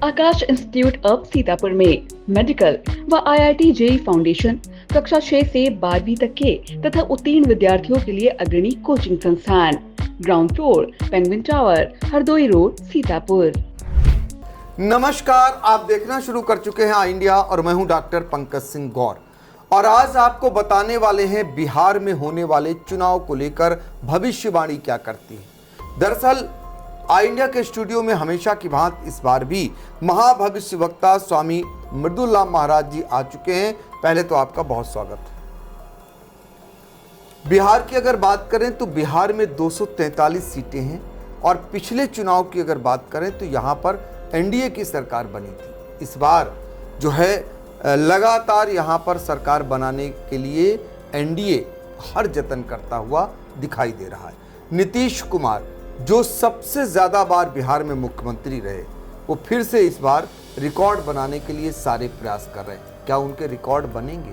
Akash institute of Sitapur में medical व IIT JEE foundation कक्षा 6 से 12वीं तक के तथा उत्तीर्ण विद्यार्थियों के लिए अग्रणी कोचिंग संस्थान। Ground floor, penguin tower, Hardoi road, Sitapur. नमस्कार, आप देखना शुरू कर चुके हैं आई इंडिया और मैं हूं डॉक्टर पंकज सिंह गौर। और आज आपको बताने वाले हैं बिहार में होने वाले चुनाव को लेकर भविष्यवाणी क्या करती है। दरअसल आई इंडिया के स्टूडियो में हमेशा की भांति इस बार भी महाभविष्यवक्ता स्वामी मृदुलाम महाराज जी आ चुके हैं। पहले तो आपका बहुत स्वागत है। बिहार की अगर बात करें तो बिहार में 243 सीटें हैं और पिछले चुनाव की अगर बात करें तो यहाँ पर एनडीए की सरकार बनी थी। इस बार जो है लगातार यहाँ पर सरकार बनाने के लिए एनडीए हर जतन करता हुआ दिखाई दे रहा है। नीतीश कुमार जो सबसे ज़्यादा बार बिहार में मुख्यमंत्री रहे, वो फिर से इस बार रिकॉर्ड बनाने के लिए सारे प्रयास कर रहे हैं। क्या उनके रिकॉर्ड बनेंगे,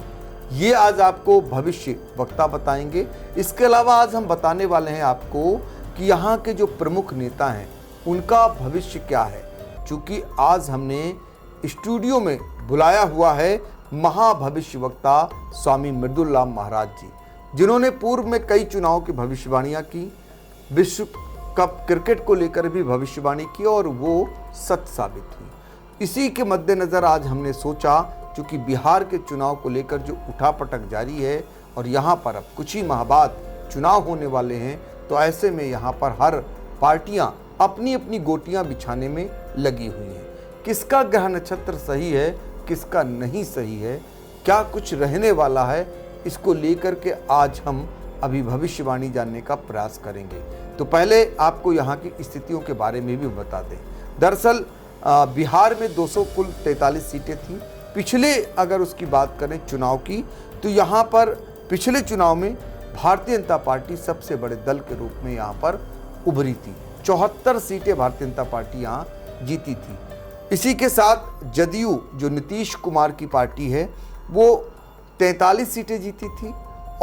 ये आज आपको भविष्य वक्ता बताएंगे। इसके अलावा आज हम बताने वाले हैं आपको कि यहाँ के जो प्रमुख नेता हैं उनका भविष्य क्या है। चूँकि आज हमने स्टूडियो में बुलाया हुआ है महाभविष्यवक्ता स्वामी मृदुलाम महाराज जी, जिन्होंने पूर्व में कई चुनाव की भविष्यवाणियाँ की, विश्व कप क्रिकेट को लेकर भी भविष्यवाणी की और वो सत्य साबित हुई। इसी के मद्देनज़र आज हमने सोचा, चूँकि बिहार के चुनाव को लेकर जो उठापटक जारी है और यहाँ पर अब कुछ ही माह बाद चुनाव होने वाले हैं, तो ऐसे में यहाँ पर हर पार्टियाँ अपनी अपनी गोटियाँ बिछाने में लगी हुई हैं। किसका ग्रह नक्षत्र सही है, किसका नहीं सही है, क्या कुछ रहने वाला है, इसको लेकर के आज हम अभी भविष्यवाणी जानने का प्रयास करेंगे। तो पहले आपको यहाँ की स्थितियों के बारे में भी बता दें। दरअसल बिहार में 243 सीटें थीं। पिछले अगर उसकी बात करें चुनाव की, तो यहाँ पर पिछले चुनाव में भारतीय जनता पार्टी सबसे बड़े दल के रूप में यहाँ पर उभरी थी। 74 सीटें भारतीय जनता पार्टी यहाँ जीती थी। इसी के साथ जदयू जो नीतीश कुमार की पार्टी है, वो 43 सीटें जीती थी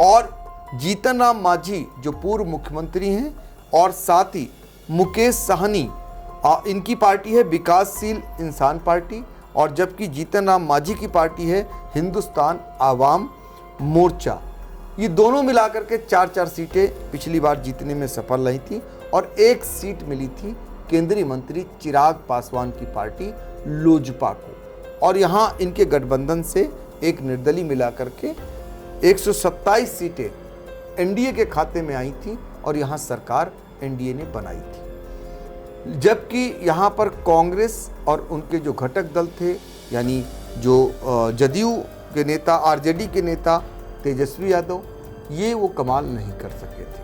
और जीतन राम मांझी जो पूर्व मुख्यमंत्री हैं और साथ ही मुकेश साहनी, इनकी पार्टी है विकासशील इंसान पार्टी, और जबकि जीतन राम मांझी की पार्टी है हिंदुस्तान आवाम मोर्चा। ये दोनों मिलाकर के 4-4 सीटें पिछली बार जीतने में सफल रही थी और एक सीट मिली थी केंद्रीय मंत्री चिराग पासवान की पार्टी लोजपा को। और यहाँ इनके गठबंधन से एक निर्दलीय मिलाकर के 127 सीटें एनडीए के खाते में आई थी और यहाँ सरकार एनडीए ने बनाई थी। जबकि यहाँ पर कांग्रेस और उनके जो घटक दल थे, यानी जो जदयू के नेता, आरजेडी के नेता तेजस्वी यादव, ये वो कमाल नहीं कर सके थे।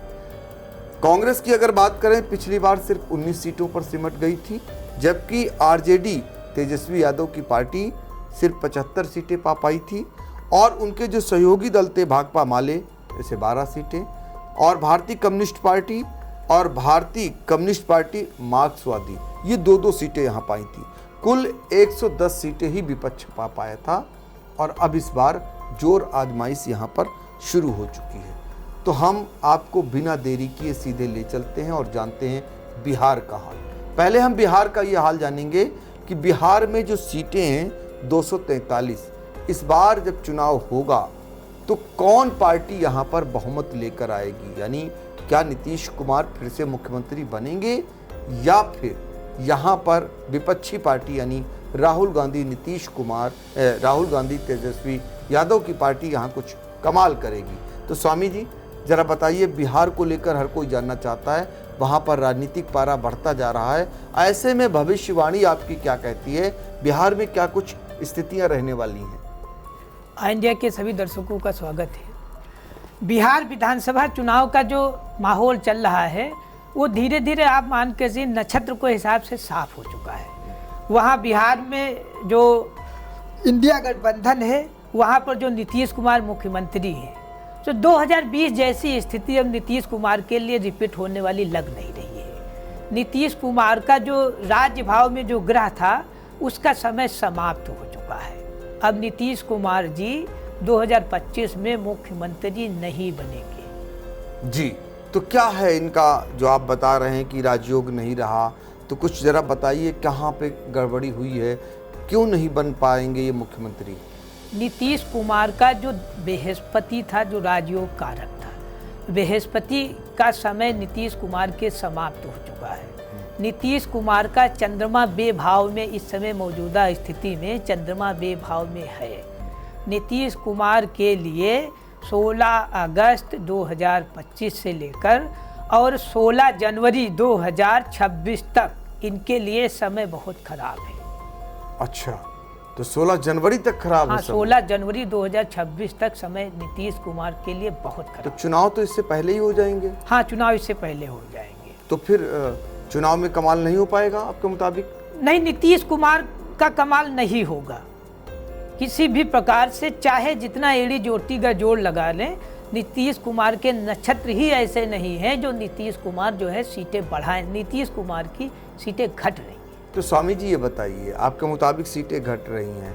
कांग्रेस की अगर बात करें, पिछली बार सिर्फ 19 सीटों पर सिमट गई थी, जबकि आरजेडी तेजस्वी यादव की पार्टी सिर्फ 75 सीटें पा पाई थी और उनके जो सहयोगी दल थे भाकपा माले, जैसे 12 सीटें, और भारतीय कम्युनिस्ट पार्टी और भारतीय कम्युनिस्ट पार्टी मार्क्सवादी, ये 2-2 सीटें यहाँ पाई थी। कुल 110 सीटें ही विपक्ष पा पाया था और अब इस बार जोर आजमाइश यहाँ पर शुरू हो चुकी है। तो हम आपको बिना देरी किए सीधे ले चलते हैं और जानते हैं बिहार का हाल। पहले हम बिहार का ये हाल जानेंगे कि बिहार में जो सीटें हैं 243, इस बार जब चुनाव होगा तो कौन पार्टी यहाँ पर बहुमत लेकर आएगी, यानी क्या नीतीश कुमार फिर से मुख्यमंत्री बनेंगे या फिर यहाँ पर विपक्षी पार्टी यानी राहुल गांधी तेजस्वी यादव की पार्टी यहाँ कुछ कमाल करेगी। तो स्वामी जी जरा बताइए, बिहार को लेकर हर कोई जानना चाहता है, वहाँ पर राजनीतिक पारा बढ़ता जा रहा है, ऐसे में भविष्यवाणी आपकी क्या कहती है, बिहार में क्या कुछ स्थितियाँ रहने वाली हैं? आई इंडिया के सभी दर्शकों का स्वागत है। बिहार विधानसभा चुनाव का जो माहौल चल रहा है वो धीरे धीरे आप मान के चलिए नक्षत्र के हिसाब से साफ हो चुका है। वहाँ बिहार में जो इंडिया गठबंधन है, वहाँ पर जो नीतीश कुमार मुख्यमंत्री हैं, तो 2020 जैसी स्थिति अब नीतीश कुमार के लिए रिपीट होने वाली लग नहीं रही है। नीतीश कुमार का जो राज्य भाव में जो ग्रह था उसका समय समाप्त हो चुका है। अब नीतीश कुमार जी 2025 में मुख्यमंत्री नहीं बनेंगे। जी, तो क्या है इनका, जो आप बता रहे हैं कि राजयोग नहीं रहा, तो कुछ ज़रा बताइए कहाँ पे गड़बड़ी हुई है, क्यों नहीं बन पाएंगे ये मुख्यमंत्री? नीतीश कुमार का जो बृहस्पति था, जो राजयोग कारक था, बृहस्पति का समय नीतीश कुमार के समाप्त हो चुका है। नीतीश कुमार का चंद्रमा बेभाव में इस समय मौजूदा स्थिति में चंद्रमा बेभाव में है। नीतीश कुमार के लिए 16 अगस्त 2025 से लेकर और 16 जनवरी 2026 तक इनके लिए समय बहुत खराब है। अच्छा, तो 16 जनवरी तक खराब हाँ, है समय? 16 जनवरी 2026 तक समय नीतीश कुमार के लिए बहुत तो खराब। चुनाव तो इससे पहले ही हो जाएंगे? हाँ, चुनाव इससे पहले हो जाएंगे। तो फिर चुनाव में कमाल नहीं हो पाएगा आपके मुताबिक? नहीं, नीतीश कुमार का कमाल नहीं होगा किसी भी प्रकार से, चाहे जितना एड़ी जोटी का जोड़ लगा लें। नीतीश कुमार के नक्षत्र ही ऐसे नहीं हैं जो नीतीश कुमार जो है सीटें बढ़ाएं। नीतीश कुमार की सीटें घट रही हैं। तो स्वामी जी ये बताइए, आपके मुताबिक सीटें घट रही हैं,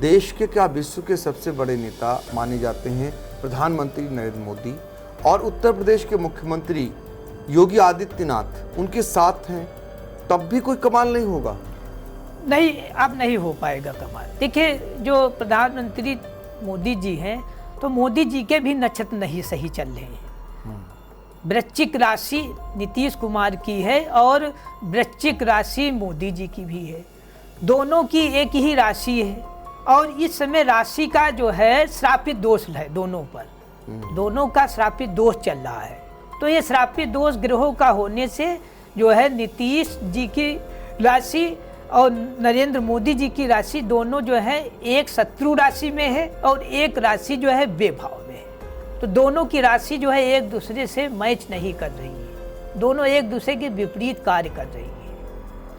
देश के क्या विश्व के सबसे बड़े नेता माने जाते हैं प्रधानमंत्री नरेंद्र मोदी, और उत्तर प्रदेश के मुख्यमंत्री योगी आदित्यनाथ उनके साथ हैं, तब भी कोई कमाल नहीं होगा? नहीं, अब नहीं हो पाएगा कमाल। देखिए, जो प्रधानमंत्री मोदी जी हैं, तो मोदी जी के भी नक्षत्र नहीं सही चल रहे हैं। वृश्चिक राशि नीतीश कुमार की है और वृश्चिक राशि मोदी जी की भी है। दोनों की एक ही राशि है और इस समय राशि का जो है श्रापित दोष है दोनों पर। दोनों का श्रापित दोष चल रहा है। तो ये श्रापित दोष ग्रहों का होने से जो है नीतीश जी की राशि और नरेंद्र मोदी जी की राशि दोनों जो है एक शत्रु राशि में है और एक राशि जो है बेभाव में है। तो दोनों की राशि जो है एक दूसरे से मैच नहीं कर रही है, दोनों एक दूसरे के विपरीत कार्य कर रही है।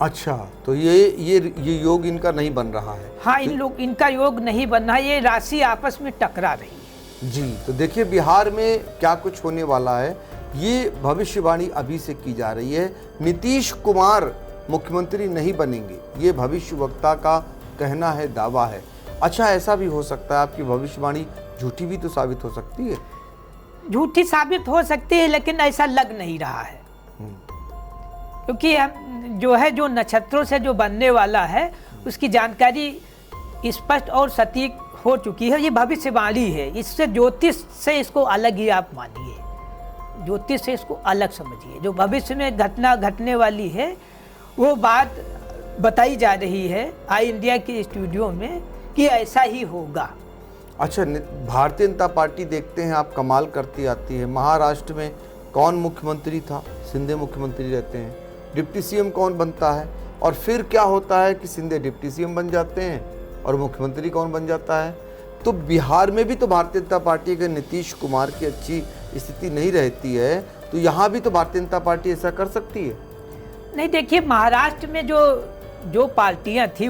अच्छा, तो ये योग इनका नहीं बन रहा है? हाँ, इनका योग नहीं बन रहा है, ये राशि आपस में टकरा रही है। जी, तो देखिए बिहार में क्या कुछ होने वाला है, ये भविष्यवाणी अभी से की जा रही है। नीतीश कुमार मुख्यमंत्री नहीं बनेंगे, ये भविष्य वक्ता का कहना है, दावा है। अच्छा, ऐसा भी हो सकता है आपकी भविष्यवाणी झूठी भी तो साबित हो सकती है? झूठी साबित हो सकती है, लेकिन ऐसा लग नहीं रहा है, क्योंकि हम जो नक्षत्रों से जो बनने वाला है उसकी जानकारी स्पष्ट और सटीक हो चुकी है। ये भविष्यवाणी है, इससे ज्योतिष से इसको अलग ही आप मानिए, ज्योतिष से इसको अलग समझिए। जो भविष्य में घटना घटने वाली है वो बात बताई जा रही है आई इंडिया के स्टूडियो में कि ऐसा ही होगा। अच्छा, भारतीय जनता पार्टी देखते हैं आप कमाल करती आती है। महाराष्ट्र में कौन मुख्यमंत्री था? शिंदे मुख्यमंत्री रहते हैं। डिप्टी सीएम कौन बनता है? और फिर क्या होता है कि शिंदे डिप्टी सीएम बन जाते हैं और मुख्यमंत्री कौन बन जाता है? तो बिहार में भी तो भारतीय जनता पार्टी के नीतीश कुमार की अच्छी स्थिति नहीं रहती है, तो यहाँ भी तो भारतीय जनता पार्टी ऐसा कर सकती है? नहीं, देखिए, महाराष्ट्र में जो पार्टियां थी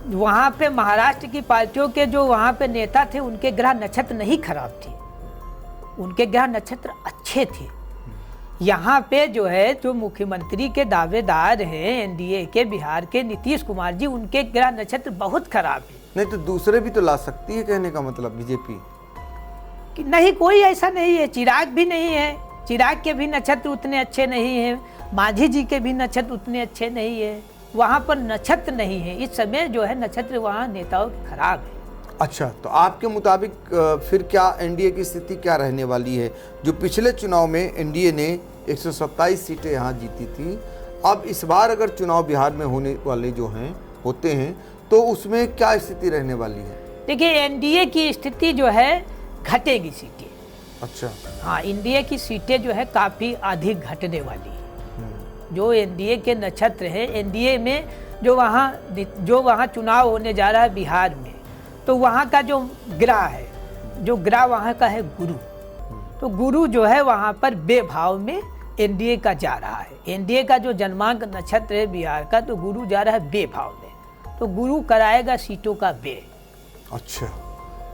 वहाँ पे महाराष्ट्र की पार्टियों के जो वहाँ पे नेता थे उनके ग्रह नक्षत्र नहीं खराब थे, उनके ग्रह नक्षत्र अच्छे थे। यहाँ पे जो है जो मुख्यमंत्री के दावेदार हैं एनडीए के बिहार के नीतीश कुमार जी, उनके ग्रह नक्षत्र बहुत खराब है। नहीं तो दूसरे भी तो ला सकती है, कहने का मतलब बीजेपी कि नहीं, कोई ऐसा नहीं है। चिराग भी नहीं है, चिराग के भी नक्षत्र उतने अच्छे नहीं हैं, मांझी जी के भी नक्षत्र उतने अच्छे नहीं है, वहाँ पर नक्षत्र नहीं है। इस समय जो है नक्षत्र वहाँ नेताओं के खराब है। अच्छा, तो आपके मुताबिक फिर क्या एनडीए की स्थिति क्या रहने वाली है? जो पिछले चुनाव में एनडीए ने 127 सीटें यहाँ जीती थी, अब इस बार अगर चुनाव बिहार में होने वाले जो हैं होते हैं तो उसमें क्या स्थिति रहने वाली है? देखिए, एनडीए की स्थिति जो है घटेगी सीटें। अच्छा, हाँ, एनडीए की सीटें जो है काफ़ी अधिक घटने वाली है। जो एनडीए के नक्षत्र हैं, एनडीए में जो वहाँ चुनाव होने जा रहा है बिहार में, तो वहाँ का जो ग्रह है, जो ग्रह वहाँ का है गुरु, तो गुरु जो है वहाँ पर बेभाव में एनडीए का जा रहा है। एनडीए का जो जन्मांक नक्षत्र है बिहार का, तो गुरु जा रहा है बेभाव में, तो गुरु कराएगा सीटों का बे। अच्छा,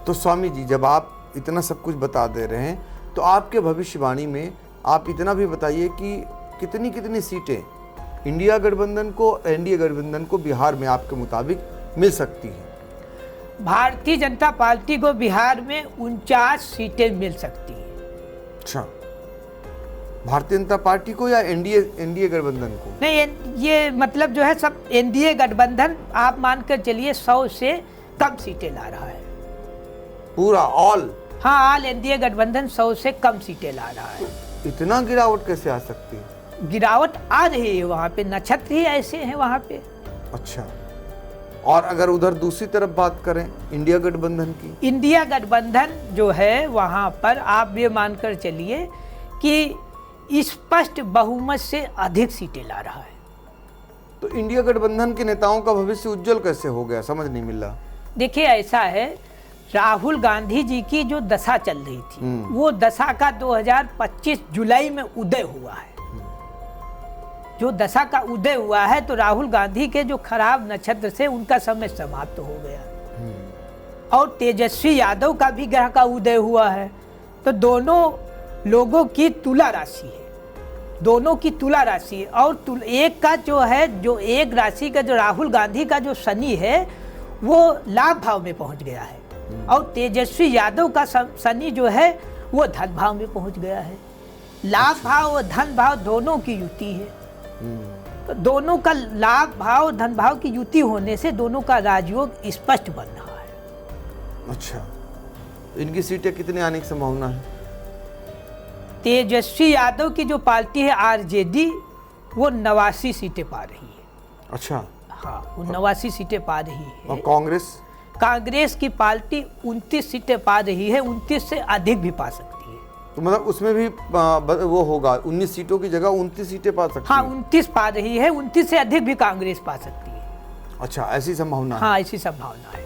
तो स्वामी जी जब आप इतना सब कुछ बता दे रहे हैं तो आपके भविष्यवाणी में आप इतना भी बताइए कि कितनी कितनी सीटें इंडिया गठबंधन को, एनडीए गठबंधन को बिहार में आपके मुताबिक मिल सकती हैं? भारतीय जनता पार्टी को बिहार में 49 सीटें मिल सकती हैं। अच्छा, भारतीय जनता पार्टी को या एनडीए गठबंधन को? नहीं, ये मतलब जो है सब एनडीए गठबंधन आप मानकर चलिए 100 से कम सीटें ला रहा है। पूरा ऑल? हाँ, ऑल एनडीए गठबंधन 100 से कम सीटें ला रहा है। इतना गिरावट कैसे आ सकती है? गिरावट आ रही है, वहाँ पे नक्षत्र ही ऐसे हैं वहाँ पे। अच्छा, और अगर उधर दूसरी तरफ बात करें इंडिया गठबंधन की? इंडिया गठबंधन जो है वहाँ पर आप ये मानकर चलिए कि स्पष्ट बहुमत से अधिक सीटें ला रहा है। तो इंडिया गठबंधन के नेताओं का भविष्य उज्जवल कैसे हो गया, समझ नहीं मिल रहा। देखिए ऐसा है, राहुल गांधी जी की जो दशा चल रही थी वो दशा का 2025 जुलाई में उदय हुआ है। जो दशा का उदय हुआ है तो राहुल गांधी के जो खराब नक्षत्र से उनका समय समाप्त हो गया और तेजस्वी यादव का भी ग्रह का उदय हुआ है। तो दोनों लोगों की तुला राशि है, दोनों की तुला राशि है। और एक का जो है, जो एक राशि का जो राहुल गांधी का जो शनि है वो लाभ भाव में पहुंच गया है और तेजस्वी यादव का शनि जो है वो धन भाव में पहुंच गया है। लाभ भाव और धन भाव दोनों की युति है। तो दोनों का लाभ भाव और धन भाव की युति होने से दोनों का राजयोग स्पष्ट बन रहा है। अच्छा, इनकी सीटें कितने आने की संभावना है? तेजस्वी यादव की जो पार्टी है आरजेडी वो 89 सीटें पा रही है। अच्छा, हाँ, वो 89 सीटें पा रही है। और कांग्रेस? कांग्रेस की पार्टी 29 सीटें पा रही है, 29 से अधिक भी पा सकती है। तो मतलब उसमें भी वो होगा, 19 सीटों की जगह 29 सीटें पा सकती हाँ, है। 29 पा रही है, 29 से अधिक भी कांग्रेस पा सकती है। अच्छा, ऐसी संभावना है? हाँ, ऐसी संभावना है।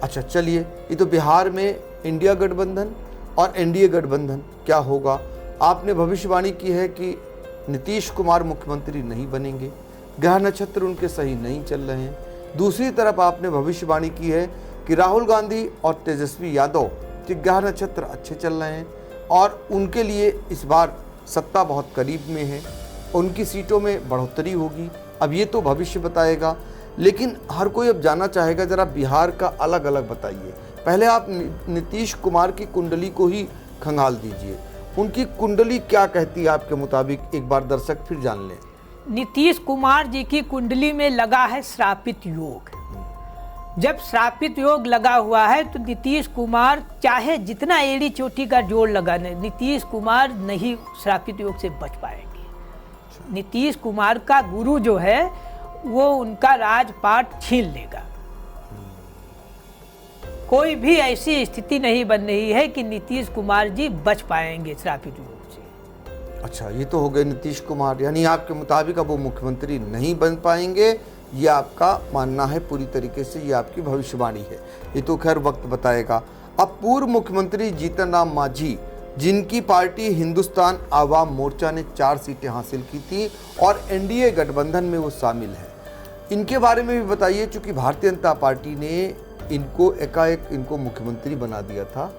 अच्छा, चलिए, ये तो बिहार में इंडिया गठबंधन और एनडीए गठबंधन क्या होगा। आपने भविष्यवाणी की है कि नीतीश कुमार मुख्यमंत्री नहीं बनेंगे, ग्रह नक्षत्र उनके सही नहीं चल रहे हैं। दूसरी तरफ आपने भविष्यवाणी की है कि राहुल गांधी और तेजस्वी यादव के ग्रह नक्षत्र अच्छे चल रहे हैं और उनके लिए इस बार सत्ता बहुत करीब में है, उनकी सीटों में बढ़ोतरी होगी। अब ये तो भविष्य बताएगा, लेकिन हर कोई अब जानना चाहेगा, ज़रा बिहार का अलग अलग बताइए। पहले आप नीतीश कुमार की कुंडली को ही खंगाल दीजिए, उनकी कुंडली क्या कहती है आपके मुताबिक, एक बार दर्शक फिर जान लें। नीतीश कुमार जी की कुंडली में लगा है श्रापित योग। जब श्रापित योग लगा हुआ है तो नीतीश कुमार चाहे जितना एड़ी चोटी का जोड़ लगाने, नीतीश कुमार नहीं श्रापित योग से बच पाएंगे। नीतीश कुमार का गुरु जो है वो उनका राजपाट छीन लेगा। कोई भी ऐसी स्थिति नहीं बन रही है कि नीतीश कुमार जी बच पाएंगे श्रापित योग से। अच्छा, ये तो हो गए नीतीश कुमार, यानी आपके मुताबिक अब वो मुख्यमंत्री नहीं बन पाएंगे, ये आपका मानना है पूरी तरीके से, ये आपकी भविष्यवाणी है। ये तो खैर वक्त बताएगा। अब पूर्व मुख्यमंत्री जीतन राम मांझी, जिनकी पार्टी हिंदुस्तान आवाम मोर्चा ने 4 सीटें हासिल की थी और एनडीए गठबंधन में वो शामिल है, इनके बारे में भी बताइए। चूँकि भारतीय जनता पार्टी ने इनको एकाएक इनको मुख्यमंत्री बना दिया था,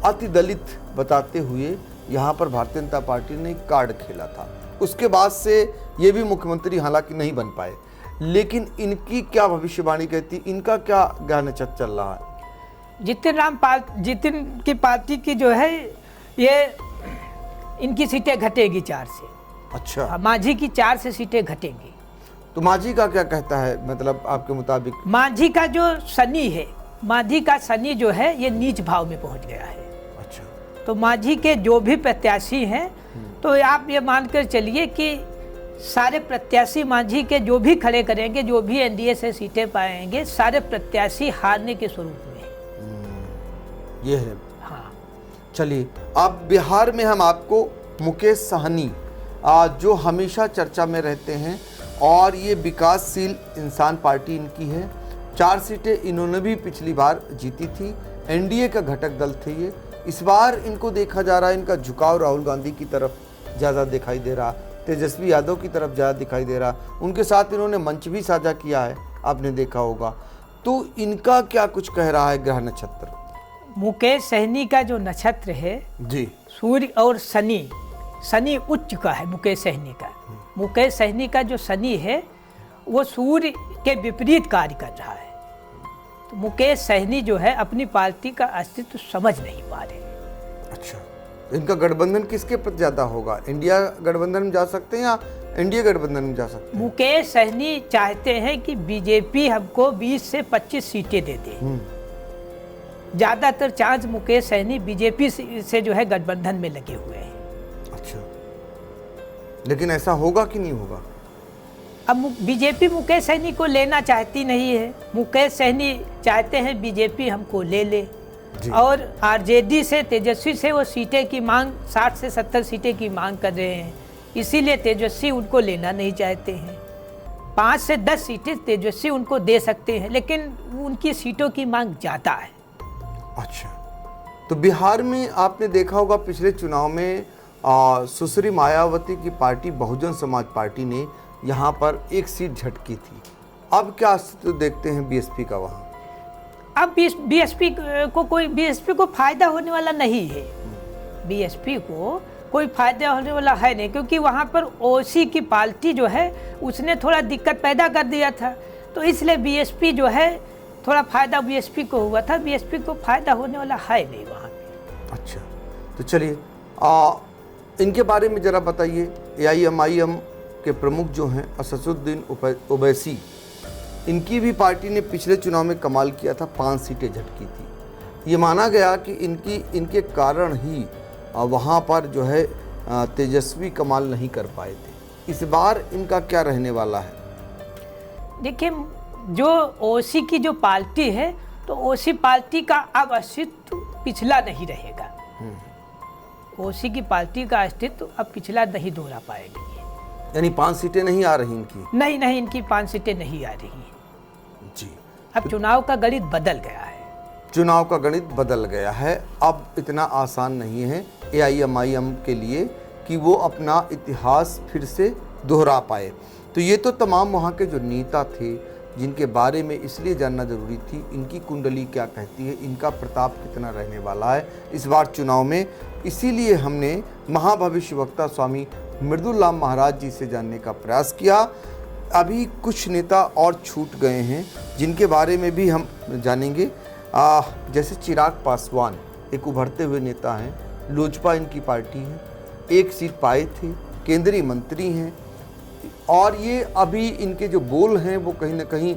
अति दलित बताते हुए यहाँ पर भारतीय जनता पार्टी ने कार्ड खेला था। उसके बाद से ये भी मुख्यमंत्री हालांकि नहीं बन पाए, लेकिन इनकी क्या भविष्यवाणी कहती, इनका क्या ग्रह नक्षत्र चल रहा है? जितिन की पार्टी की जो है ये इनकी सीटें घटेगी 4 से। अच्छा, मांझी की 4 से सीटें घटेंगी। तो मांझी का क्या कहता है, मतलब आपके मुताबिक? मांझी का जो शनि है, मांझी का शनि जो है ये नीच भाव में पहुंच गया है। अच्छा, तो मांझी के जो भी प्रत्याशी हैं तो आप ये मानकर चलिए कि सारे प्रत्याशी मांझी के जो भी खड़े करेंगे, जो भी एनडीए से सीटें पाएंगे, सारे प्रत्याशी हारने के स्वरूप में है। ये है। हाँ, चलिए, अब बिहार में हम आपको मुकेश सहनी, जो हमेशा चर्चा में रहते हैं और ये विकासशील इंसान पार्टी इनकी है, 4 सीटें इन्होंने भी पिछली बार जीती थी, एनडीए का घटक दल थे ये। इस बार इनको देखा जा रहा है, इनका झुकाव राहुल गांधी की तरफ ज़्यादा दिखाई दे रहा, तेजस्वी यादव की तरफ ज़्यादा दिखाई दे रहा। उनके साथ इन्होंने मंच भी साझा किया है, आपने देखा होगा। तो इनका क्या कुछ कह रहा है ग्रह नक्षत्र? मुकेश सहनी का जो नक्षत्र है जी, सूर्य और शनि उच्च का है। मुकेश सहनी का, मुकेश सहनी का जो शनि है वो सूर्य के विपरीत कार्य कर रहा है। तो मुकेश सहनी जो है अपनी पार्टी का अस्तित्व समझ नहीं पा रहे। अच्छा, इनका गठबंधन किसके प्रति ज़्यादा होगा? इंडिया गठबंधन में जा सकते हैं या एनडीए गठबंधन में जा सकते हैं? मुकेश सहनी चाहते हैं कि बीजेपी हमको 20 से 25 सीटें दे दे। ज़्यादातर चांस मुकेश सहनी बीजेपी से जो है गठबंधन में लगे हुए हैं। अच्छा, लेकिन ऐसा होगा कि नहीं होगा? अब बीजेपी मुकेश सहनी को लेना चाहती नहीं है। मुकेश सहनी चाहते हैं बीजेपी हमको ले ले, और आरजेडी से, तेजस्वी से वो सीटें की मांग 60 से 70 सीटें की मांग कर रहे हैं, इसीलिए तेजस्वी उनको लेना नहीं चाहते हैं। 5 से 10 सीटें तेजस्वी उनको दे सकते हैं, लेकिन उनकी सीटों की मांग ज़्यादा है। अच्छा, तो बिहार में आपने देखा होगा पिछले चुनाव में सुश्री मायावती की पार्टी बहुजन समाज पार्टी ने यहाँ पर एक सीट झटकी थी। अब क्या अस्तित्व देखते हैं बीएसपी का वहाँ? अब बीएसपी को फायदा होने वाला नहीं है। बीएसपी को कोई फायदा होने वाला है नहीं, क्योंकि वहाँ पर ओसी की पार्टी जो है उसने थोड़ा दिक्कत पैदा कर दिया था, तो इसलिए बीएसपी जो है थोड़ा फायदा बीएसपी को हुआ था। बीएसपी को फायदा होने वाला है नहीं वहाँ पे। अच्छा, तो चलिए इनके बारे में ज़रा बताइए। एआईएमआईएम के प्रमुख जो हैं असदुद्दीन ओवैसी, इनकी भी पार्टी ने पिछले चुनाव में कमाल किया था, 5 सीटें झटकी थी। ये माना गया कि इनके कारण ही वहाँ पर जो है तेजस्वी कमाल नहीं कर पाए थे। इस बार इनका क्या रहने वाला है? देखिए, जो ओसी की जो पार्टी है, तो ओसी पार्टी का अब अस्तित्व पिछला नहीं रहेगा। ओसी की पार्टी का अस्तित्व अब पिछला नहीं दोहरा पाएगी। यानी 5 सीटें नहीं आ रही इनकी? नहीं, इनकी 5 सीटें नहीं आ रही जी। अब चुनाव का गणित बदल गया है। चुनाव का गणित बदल गया है। अब इतना आसान नहीं है एआईएमआईएम के लिए कि वो अपना इतिहास फिर से दोहरा पाए। तो ये तो तमाम वहाँ के जो नेता थे जिनके बारे में इसलिए जानना जरूरी थी, इनकी कुंडली क्या कहती है, इनका प्रताप कितना रहने वाला है इस बार चुनाव में। इसीलिए हमने महाभविष्यवक्ता स्वामी मृदुला महाराज जी से जानने का प्रयास किया। अभी कुछ नेता और छूट गए हैं जिनके बारे में भी हम जानेंगे। जैसे चिराग पासवान एक उभरते हुए नेता हैं, लोजपा इनकी पार्टी है, 1 सीट पाए थे, केंद्रीय मंत्री हैं, और ये अभी इनके जो बोल हैं वो कहीं ना कहीं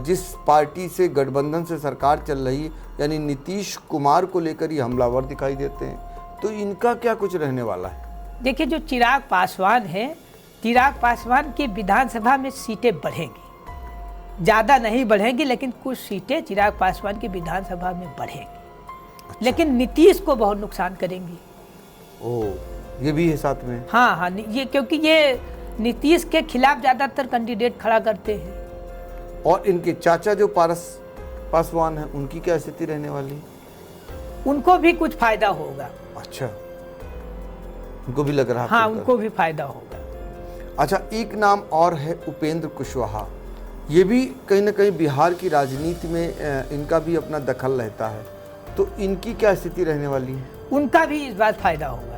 जिस पार्टी से गठबंधन से सरकार चल रही यानी नीतीश कुमार को लेकर ही हमलावर दिखाई देते हैं। तो इनका क्या कुछ रहने वाला है? देखिए, जो चिराग पासवान है, चिराग पासवान की विधानसभा में सीटें बढ़ेंगी, ज़्यादा नहीं बढ़ेंगी, लेकिन कुछ सीटें चिराग पासवान की विधानसभा में बढ़ेंगी। अच्छा। लेकिन नीतीश को बहुत नुकसान करेंगी। ओह, ये भी है साथ में? हाँ, ये क्योंकि ये नीतीश के खिलाफ ज़्यादातर कैंडिडेट खड़ा करते हैं। और इनके चाचा जो पारस पासवान हैं, उनकी क्या स्थिति रहने वाली? उनको भी कुछ फायदा होगा। अच्छा, उनको भी लग रहा है? हाँ, उनको भी फायदा होगा। अच्छा, एक नाम और है उपेंद्र कुशवाहा। ये भी कहीं ना कहीं बिहार की राजनीति में इनका भी अपना दखल रहता है, तो इनकी क्या स्थिति रहने वाली है? उनका भी इस बार फायदा होगा।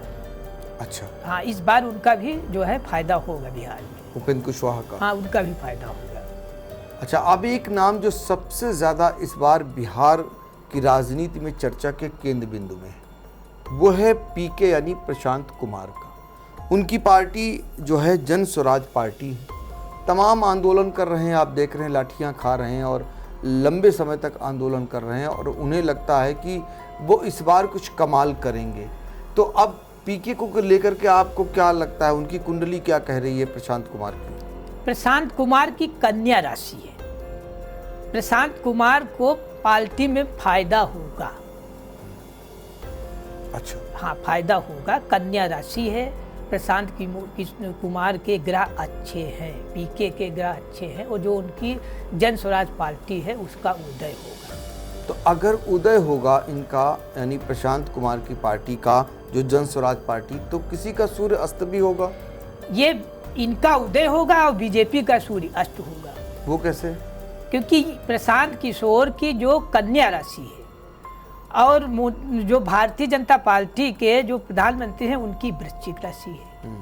अच्छा, हाँ, इस बार उनका भी जो है फायदा होगा बिहार में, उपेंद्र कुशवाहा का। हाँ, उनका भी फायदा होगा। अच्छा, अब एक नाम जो सबसे ज़्यादा इस बार बिहार की राजनीति में चर्चा के केंद्र बिंदु में है, वो है पीके यानी प्रशांत कुमार का। उनकी पार्टी जो है जन स्वराज पार्टी है। तमाम आंदोलन कर रहे हैं, आप देख रहे हैं, लाठियां खा रहे हैं और लंबे समय तक आंदोलन कर रहे हैं, और उन्हें लगता है कि वो इस बार कुछ कमाल करेंगे। तो अब पीके को लेकर के आपको क्या लगता है, उनकी कुंडली क्या कह रही है प्रशांत कुमार की? प्रशांत कुमार की कन्या राशि है। प्रशांत कुमार को पार्टी में फायदा होगा। अच्छा, हाँ, फायदा होगा। कन्या राशि है। प्रशांत कुमार के ग्रह अच्छे हैं, पीके के ग्रह अच्छे हैं, और जो उनकी जन स्वराज पार्टी है उसका उदय होगा। तो अगर उदय होगा इनका, यानी प्रशांत कुमार की पार्टी का जो जन स्वराज पार्टी, तो किसी का सूर्य अस्त भी होगा? ये इनका उदय होगा और बीजेपी का सूर्य अस्त होगा। वो कैसे? क्योंकि प्रशांत किशोर की जो कन्या राशि है और जो भारतीय जनता पार्टी के जो प्रधानमंत्री हैं उनकी वृश्चिक राशि है,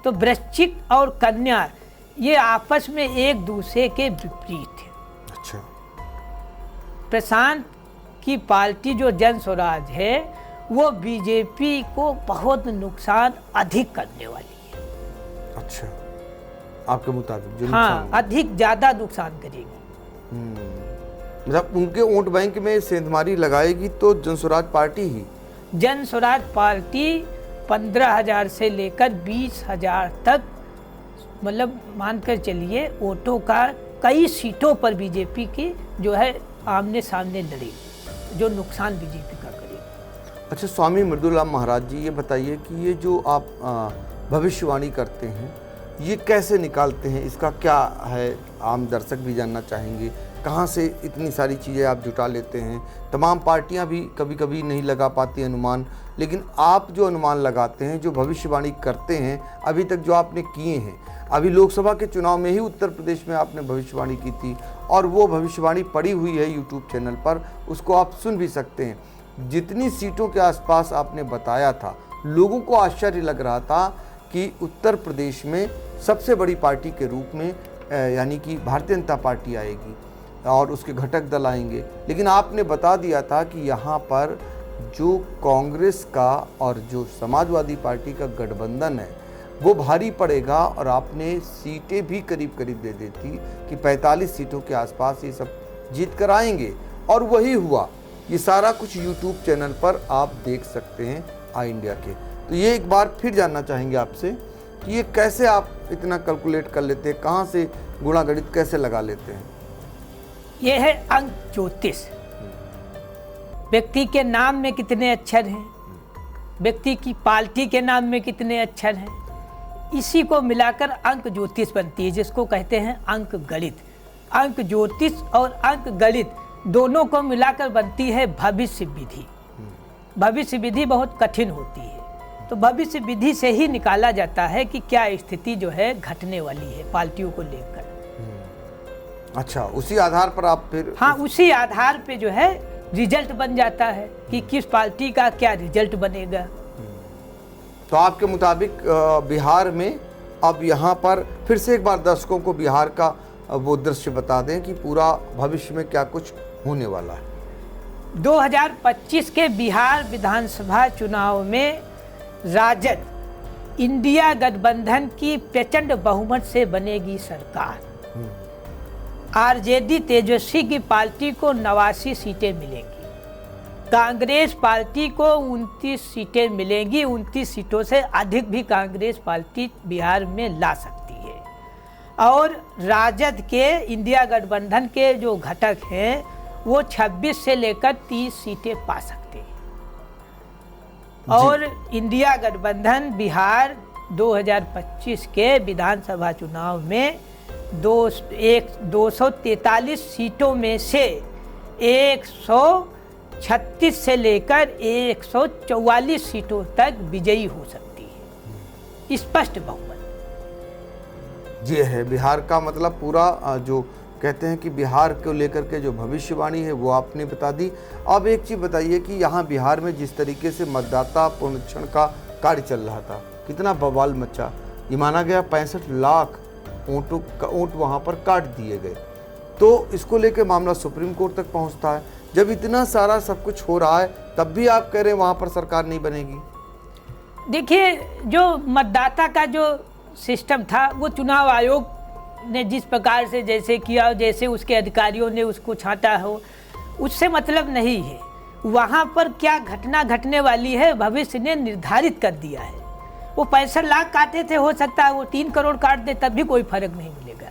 तो वृश्चिक और कन्या ये आपस में एक दूसरे के विपरीत है। अच्छा, प्रशांत की पार्टी जो जन स्वराज है वो बीजेपी को बहुत नुकसान अधिक करने वाली है। अच्छा, आपके मुताबिक जो हाँ, नुकसान अधिक ज्यादा नुकसान करेगी। मतलब उनके वोट बैंक में सेंधमारी लगाएगी तो जनसुराज पार्टी ही। जन स्वराज पार्टी 15,000 से लेकर 20,000 तक, मतलब मानकर चलिए वोटों का कई सीटों पर बीजेपी की जो है आमने सामने लड़ेगी, जो नुकसान बीजेपी का करेगी। अच्छा, स्वामी मृदुला महाराज जी, ये बताइए कि ये जो आप भविष्यवाणी करते हैं ये कैसे निकालते हैं, इसका क्या है, आम दर्शक भी जानना चाहेंगे। कहाँ से इतनी सारी चीज़ें आप जुटा लेते हैं? तमाम पार्टियां भी कभी कभी नहीं लगा पाती अनुमान, लेकिन आप जो अनुमान लगाते हैं, जो भविष्यवाणी करते हैं, अभी तक जो आपने किए हैं, अभी लोकसभा के चुनाव में ही उत्तर प्रदेश में आपने भविष्यवाणी की थी और वो भविष्यवाणी पड़ी हुई है यूट्यूब चैनल पर, उसको आप सुन भी सकते हैं। जितनी सीटों के आसपास आपने बताया था, लोगों को आश्चर्य लग रहा था कि उत्तर प्रदेश में सबसे बड़ी पार्टी के रूप में यानी कि भारतीय जनता पार्टी आएगी और उसके घटक दल आएंगे, लेकिन आपने बता दिया था कि यहाँ पर जो कांग्रेस का और जो समाजवादी पार्टी का गठबंधन है वो भारी पड़ेगा और आपने सीटें भी करीब करीब दे देती कि 45 सीटों के आसपास ये सब जीत कर आएंगे, और वही हुआ। ये सारा कुछ यूट्यूब चैनल पर आप देख सकते हैं आई इंडिया के। तो ये एक बार फिर जानना चाहेंगे आपसे कि ये कैसे आप इतना कैलकुलेट कर लेते हैं, कहाँ से गुणा गणित कैसे लगा लेते हैं? ये है अंक ज्योतिष। व्यक्ति के नाम में कितने अक्षर हैं, व्यक्ति की पार्टी के नाम में कितने अक्षर हैं, इसी को मिलाकर अंक ज्योतिष बनती है, जिसको कहते हैं अंक गणित। अंक ज्योतिष और अंक गणित दोनों को मिलाकर बनती है भविष्य विधि। भविष्य विधि बहुत कठिन होती है, तो भविष्य विधि से ही निकाला जाता है कि क्या स्थिति जो है घटने वाली है पार्टियों को लेकर। अच्छा, उसी आधार पर आप फिर? हाँ, उसी आधार पे जो है रिजल्ट बन जाता है कि किस पार्टी का क्या रिजल्ट बनेगा। तो आपके मुताबिक बिहार में अब यहाँ पर फिर से एक बार दर्शकों को बिहार का वो दृश्य बता दें कि पूरा भविष्य में क्या कुछ होने वाला है। 2025 के बिहार विधानसभा चुनाव में राजद इंडिया गठबंधन की प्रचंड बहुमत से बनेगी सरकार। आरजेडी तेजस्वी की पार्टी को 89 सीटें मिलेंगी, कांग्रेस पार्टी को 29 सीटें मिलेंगी। 29 सीटों से अधिक भी कांग्रेस पार्टी बिहार में ला सकती है। और राजद के इंडिया गठबंधन के जो घटक हैं वो 26 से लेकर 30 सीटें पा सकते हैं। और इंडिया गठबंधन बिहार 2025 के विधानसभा चुनाव में 243 सीटों में से 136 से लेकर 144 सीटों तक विजयी हो सकती है, स्पष्ट बहुमत। ये है बिहार का मतलब पूरा जो कहते हैं कि बिहार को लेकर के जो भविष्यवाणी है वो आपने बता दी। अब एक चीज़ बताइए कि यहाँ बिहार में जिस तरीके से मतदाता पुनरीक्षण का कार्य चल रहा था, कितना बवाल मचा। ये माना गया 65 लाख वोट वहाँ पर काट दिए गए, तो इसको लेकर मामला सुप्रीम कोर्ट तक पहुँचता है। जब इतना सारा सब कुछ हो रहा है तब भी आप कह रहे हैं वहाँ पर सरकार नहीं बनेगी। देखिए, जो मतदाता का जो सिस्टम था वो चुनाव आयोग ने जिस प्रकार से जैसे किया, जैसे उसके अधिकारियों ने उसको छांटा हो, उससे मतलब नहीं है। वहाँ पर क्या घटना घटने वाली है भविष्य ने निर्धारित कर दिया है। वो 65 लाख काटे थे, हो सकता है वो 3 करोड़ काट दे तब भी कोई फर्क नहीं मिलेगा।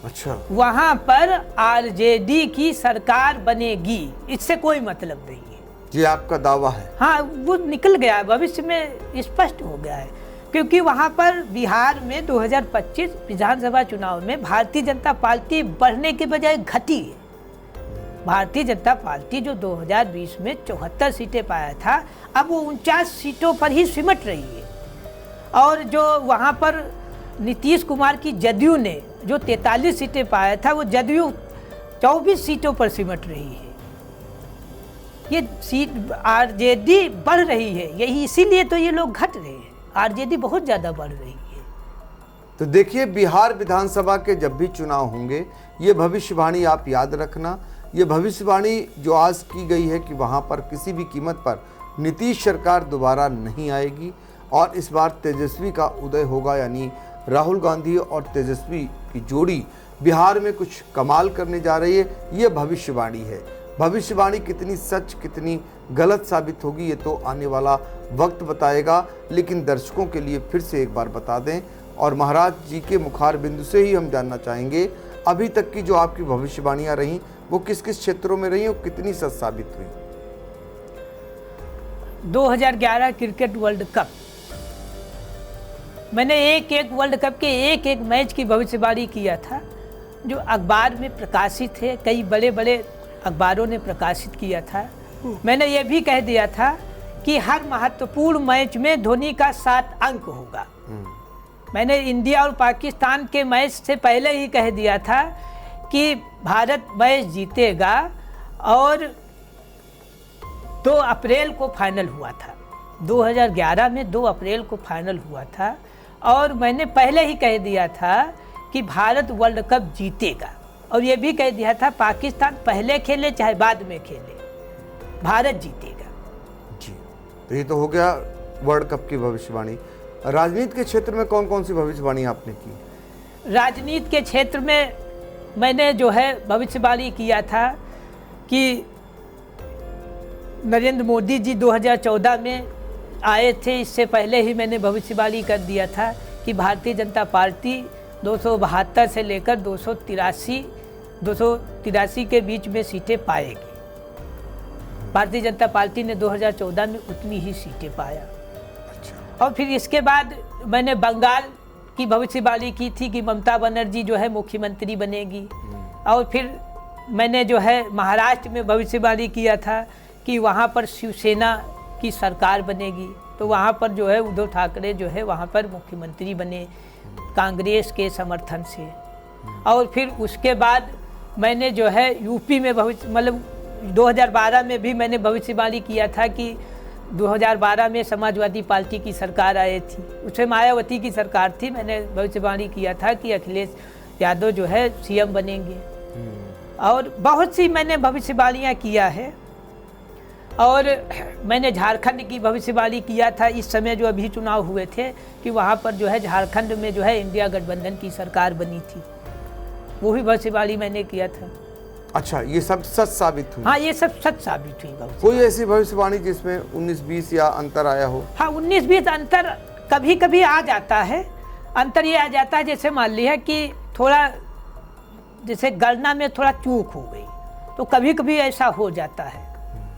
अच्छा, वहाँ पर आरजेडी की सरकार बनेगी, इससे कोई मतलब नहीं है। ये आपका दावा है? हाँ, वो निकल गया, भविष्य में स्पष्ट हो गया है। क्योंकि वहाँ पर बिहार में 2025 विधानसभा चुनाव में भारतीय जनता पार्टी बढ़ने के बजाय घटी है। भारतीय जनता पार्टी जो 2020 में 74 सीटें पाया था, अब वो 49 सीटों पर ही सिमट रही है। और जो वहाँ पर नीतीश कुमार की जदयू ने जो 43 सीटें पाया था, वो जदयू 24 सीटों पर सिमट रही है। ये सीट आरजेडी बढ़ रही है, यही इसीलिए तो ये लोग घट रहे हैं। आरजेडी बहुत ज़्यादा बढ़ रही है। तो देखिए, बिहार विधानसभा के जब भी चुनाव होंगे, ये भविष्यवाणी आप याद रखना। ये भविष्यवाणी जो आज की गई है कि वहाँ पर किसी भी कीमत पर नीतीश सरकार दोबारा नहीं आएगी और इस बार तेजस्वी का उदय होगा, यानी राहुल गांधी और तेजस्वी की जोड़ी बिहार में कुछ कमाल करने जा रही है। ये भविष्यवाणी है। भविष्यवाणी कितनी सच कितनी गलत साबित होगी ये तो आने वाला वक्त बताएगा, लेकिन दर्शकों के लिए फिर से एक बार बता दें और महाराज जी के मुखार बिंदु से ही हम जानना चाहेंगे अभी तक की जो आपकी भविष्यवाणियां रहीं वो किस किस क्षेत्रों में रहीं और कितनी सच साबित हुई। 2011 क्रिकेट वर्ल्ड कप, मैंने एक वर्ल्ड कप के एक मैच की भविष्यवाणी किया था जो अखबार में प्रकाशित है, कई बड़े बड़े अखबारों ने प्रकाशित किया था। मैंने ये भी कह दिया था कि हर महत्वपूर्ण मैच में धोनी का 7 अंक होगा। मैंने इंडिया और पाकिस्तान के मैच से पहले ही कह दिया था कि भारत मैच जीतेगा और 2 अप्रैल को फाइनल हुआ था। 2011 में 2 अप्रैल को फाइनल हुआ था और मैंने पहले ही कह दिया था कि भारत वर्ल्ड कप जीतेगा और ये भी कह दिया था पाकिस्तान पहले खेले चाहे बाद में खेले, भारत जीतेगा। जी, तो ये तो हो गया वर्ल्ड कप की भविष्यवाणी। राजनीति के क्षेत्र में कौन कौन सी भविष्यवाणी आपने की? राजनीति के क्षेत्र में मैंने जो है भविष्यवाणी किया था कि नरेंद्र मोदी जी 2014 में आए थे, इससे पहले ही मैंने भविष्यवाणी कर दिया था कि भारतीय जनता पार्टी 272 से लेकर 283 के बीच में सीटें पाएगी। भारतीय जनता पार्टी ने 2014 में उतनी ही सीटें पाया। और फिर इसके बाद मैंने बंगाल की भविष्यवाणी की थी कि ममता बनर्जी जो है मुख्यमंत्री बनेगी। और फिर मैंने जो है महाराष्ट्र में भविष्यवाणी किया था कि वहाँ पर शिवसेना की सरकार बनेगी, तो वहाँ पर जो है उद्धव ठाकरे जो है वहाँ पर मुख्यमंत्री बने कांग्रेस के समर्थन से। और फिर उसके बाद मैंने जो है यूपी में 2012 में भी मैंने भविष्यवाणी किया था कि 2012 में समाजवादी पार्टी की सरकार आई थी, उसमें मायावती की सरकार थी। मैंने भविष्यवाणी किया था कि अखिलेश यादव जो है सीएम बनेंगे। और बहुत सी मैंने भविष्यवाणियाँ किया है। और मैंने झारखंड की भविष्यवाणी किया था इस समय जो अभी चुनाव हुए थे कि वहाँ पर जो है झारखंड में जो है इंडिया गठबंधन की सरकार बनी थी, वो भी भविष्यवाणी मैंने किया था। अच्छा, ये सब सच साबित हुई? हाँ, ये सब सच साबित हुई। कोई ऐसी भविष्यवाणी जिसमें 19-20 या अंतर आया हो? हाँ, 19-20 अंतर कभी कभी आ जाता है। अंतर ये आ जाता है जैसे मान लिया कि थोड़ा जैसे गणना में थोड़ा चूक हो गई, तो कभी कभी ऐसा हो जाता है।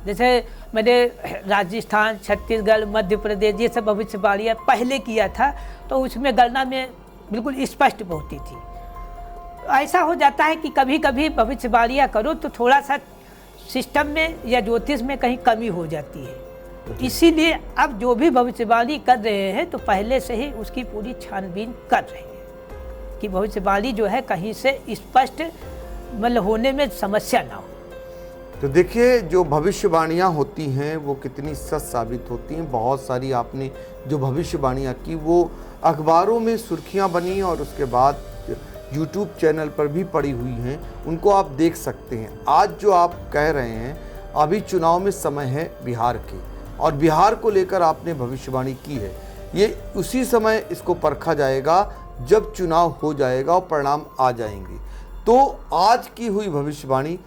जैसे मैंने राजस्थान, छत्तीसगढ़, मध्य प्रदेश ये सब भविष्यवाणियाँ पहले किया था, तो उसमें गणना में बिल्कुल स्पष्ट होती थी। ऐसा हो जाता है कि कभी कभी भविष्यवाणियाँ करो तो थोड़ा सा सिस्टम में या ज्योतिष में कहीं कमी हो जाती है। इसीलिए अब जो भी भविष्यवाणी कर रहे हैं तो पहले से ही उसकी पूरी छानबीन कर रहे हैं कि भविष्यवाणी जो है कहीं से स्पष्ट होने में समस्या ना हो। तो देखिए, जो भविष्यवाणियाँ होती हैं वो कितनी सच साबित होती हैं। बहुत सारी आपने जो भविष्यवाणियाँ की वो अखबारों में सुर्खियाँ बनी और उसके बाद यूट्यूब चैनल पर भी पड़ी हुई हैं, उनको आप देख सकते हैं। आज जो आप कह रहे हैं अभी चुनाव में समय है बिहार के, और बिहार को लेकर आपने भविष्यवाणी की है। ये उसी समय इसको परखा जाएगा जब चुनाव हो जाएगा और परिणाम आ जाएंगे। तो आज की हुई भविष्यवाणी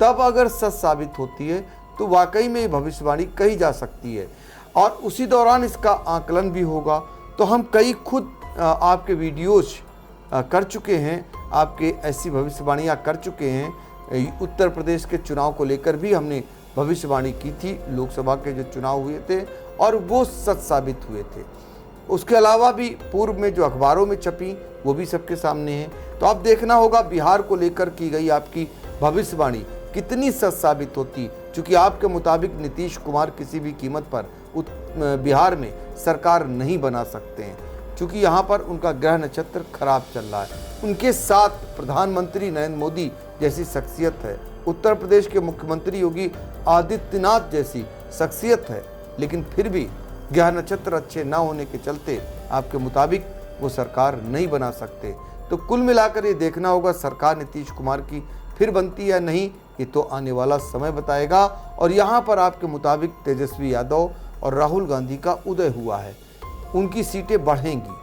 तब अगर सच साबित होती है तो वाकई में ये भविष्यवाणी कही जा सकती है और उसी दौरान इसका आकलन भी होगा। तो हम कई खुद आपके वीडियोज कर चुके हैं, आपके ऐसी भविष्यवाणियाँ कर चुके हैं। उत्तर प्रदेश के चुनाव को लेकर भी हमने भविष्यवाणी की थी, लोकसभा के जो चुनाव हुए थे, और वो सच साबित हुए थे। उसके अलावा भी पूर्व में जो अखबारों में छपी वो भी सबके सामने है। तो अब देखना होगा बिहार को लेकर की गई आपकी भविष्यवाणी कितनी सच साबित होती, क्योंकि आपके मुताबिक नीतीश कुमार किसी भी कीमत पर बिहार में सरकार नहीं बना सकते हैं, क्योंकि यहाँ पर उनका ग्रह नक्षत्र खराब चल रहा है। उनके साथ प्रधानमंत्री नरेंद्र मोदी जैसी शख्सियत है, उत्तर प्रदेश के मुख्यमंत्री योगी आदित्यनाथ जैसी शख्सियत है, लेकिन फिर भी ग्रह नक्षत्र अच्छे न होने के चलते आपके मुताबिक वो सरकार नहीं बना सकते। तो कुल मिलाकर ये देखना होगा सरकार नीतीश कुमार की फिर बनती या नहीं, ये तो आने वाला समय बताएगा। और यहाँ पर आपके मुताबिक तेजस्वी यादव और राहुल गांधी का उदय हुआ है। उनकी सीटें बढ़ेंगी,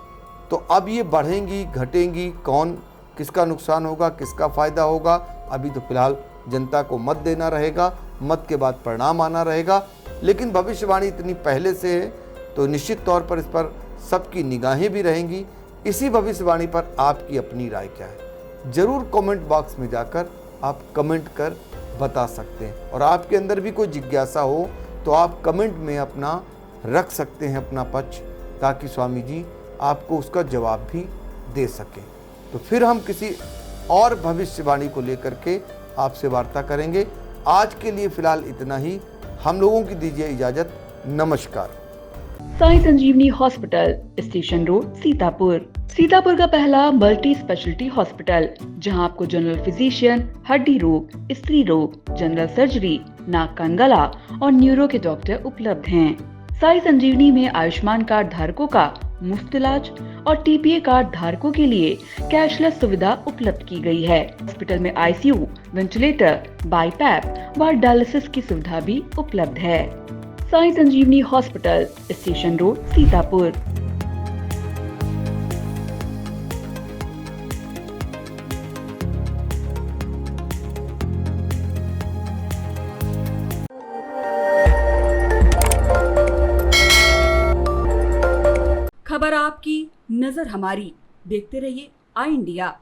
तो अब ये बढ़ेंगी घटेंगी, कौन किसका नुकसान होगा, किसका फ़ायदा होगा, अभी तो फिलहाल जनता को मत देना रहेगा, मत के बाद परिणाम आना रहेगा। लेकिन भविष्यवाणी इतनी पहले से है तो निश्चित तौर पर इस पर सबकी निगाहें भी रहेंगी। इसी भविष्यवाणी पर आपकी अपनी राय क्या है, ज़रूर कमेंट बॉक्स में जाकर आप कमेंट कर बता सकते हैं। और आपके अंदर भी कोई जिज्ञासा हो तो आप कमेंट में अपना रख सकते हैं अपना पक्ष, ताकि स्वामी जी आपको उसका जवाब भी दे सकें। तो फिर हम किसी और भविष्यवाणी को लेकर के आपसे वार्ता करेंगे। आज के लिए फिलहाल इतना ही, हम लोगों की दीजिए इजाजत। नमस्कार। Sai Sanjivani hospital, station road, Sitapur. Sitapur का पहला मल्टी स्पेशलिटी हॉस्पिटल, जहां आपको जनरल फिजिशियन, हड्डी रोग, स्त्री रोग, जनरल सर्जरी, नाक कान गला और न्यूरो के डॉक्टर उपलब्ध हैं। साई संजीवनी में आयुष्मान कार्ड धारकों का मुफ्त इलाज और टीपीए कार्ड धारकों के लिए कैशलेस सुविधा उपलब्ध की गई है। हॉस्पिटल में आईसीयू, वेंटिलेटर, बाईपैप व डायलिसिस की सुविधा भी उपलब्ध है। Sai Sanjivani hospital, station road, Sitapur. खबर आपकी, नजर हमारी। देखते रहिए आई इंडिया।